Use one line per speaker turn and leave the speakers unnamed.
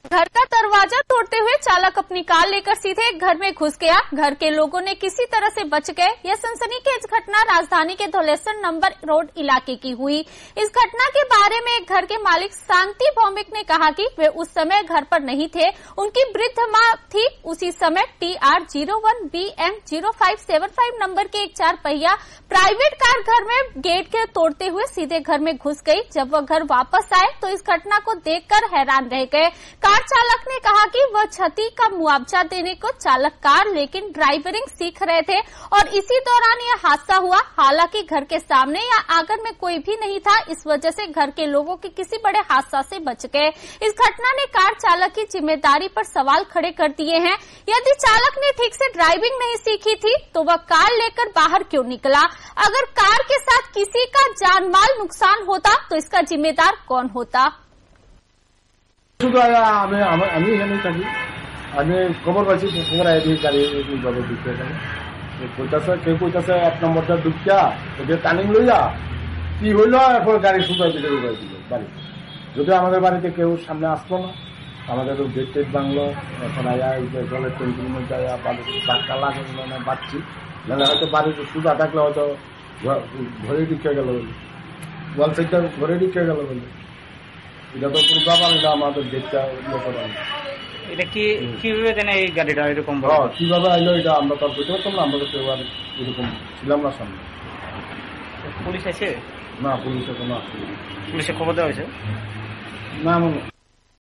घर का दरवाजा तोड़ते हुए चालक अपनी कार लेकर सीधे एक घर में घुस गया। घर के लोगों ने किसी तरह से बच गए। यह सनसनीखेज घटना राजधानी के धौलेश्वर नंबर रोड इलाके की हुई। इस घटना के बारे में एक घर के मालिक शांति भौमिक ने कहा कि वे उस समय घर पर नहीं थे। उनकी वृद्ध मां थी। उसी समय TR01BM0575 नंबर की एक 4 पहिया प्राइवेट कार घर में गेट के तोड़ते हुए सीधे घर में घुस गई। जब वह घर वापस आए तो इस घटना को देखकर हैरान रह गए। कार चालक ने कहा कि वह क्षति का मुआवजा देने को चालक कार लेकिन ड्राइवरिंग सीख रहे थे और इसी दौरान यह हादसा हुआ। हालांकि घर के सामने या आंगन में कोई भी नहीं था, इस वजह से घर के लोगों के किसी बड़े हादसा से बच गए। इस घटना ने कार चालक की जिम्मेदारी पर सवाल खड़े कर दिए हैं। यदि चालक ने ठीक से ड्राइविंग नहीं सीखी थी तो वह कार लेकर बाहर क्यों निकला? अगर कार के साथ किसी का जानमाल नुकसान होता तो इसका जिम्मेदार कौन होता?
শুধু আমি এখানে থাকি। আমি খবর পাইছি, খবর আইডি গাড়ি এইভাবে ঢুকে গেল। কইতাছে কেউ কইতাছে 1 নম্বরটা ঢুকিয়া ওকে টার্নিং লইয়া কি হইলো, এখন গাড়ি সুতার ভিতরে ঢুকাই দিল বাড়ি। যদি আমাদের বাড়িতে কেউ সামনে আসতো না, আমাদের গেট টেট ভাঙলো। এখন আয়া জলের ট্যাঙ্কির মধ্যে আয়া বাড়িতে ধাক্কা লাগে না বাড়ছি, নাহলে হয়তো বাড়িতে সুতা থাকলে হয়তো ঘরে ঢুকে গেল, ওয়াল সাইডটা ঘরে ঢুকে গেল বলে। এটা তো পুরো ব্যাপার, এটা আমাদের দেখতে
এটা কিভাবে দেন এই গাড়িটা এরকম
কিভাবে আইলো এটা আমরা তো বুঝতে পারতাম না। আমরা তো কেউ আর এরকম ছিলাম না সামনে।
পুলিশ আছে
না, পুলিশ এখন আসছে।
পুলিশে খবর দেওয়া হয়েছে
না।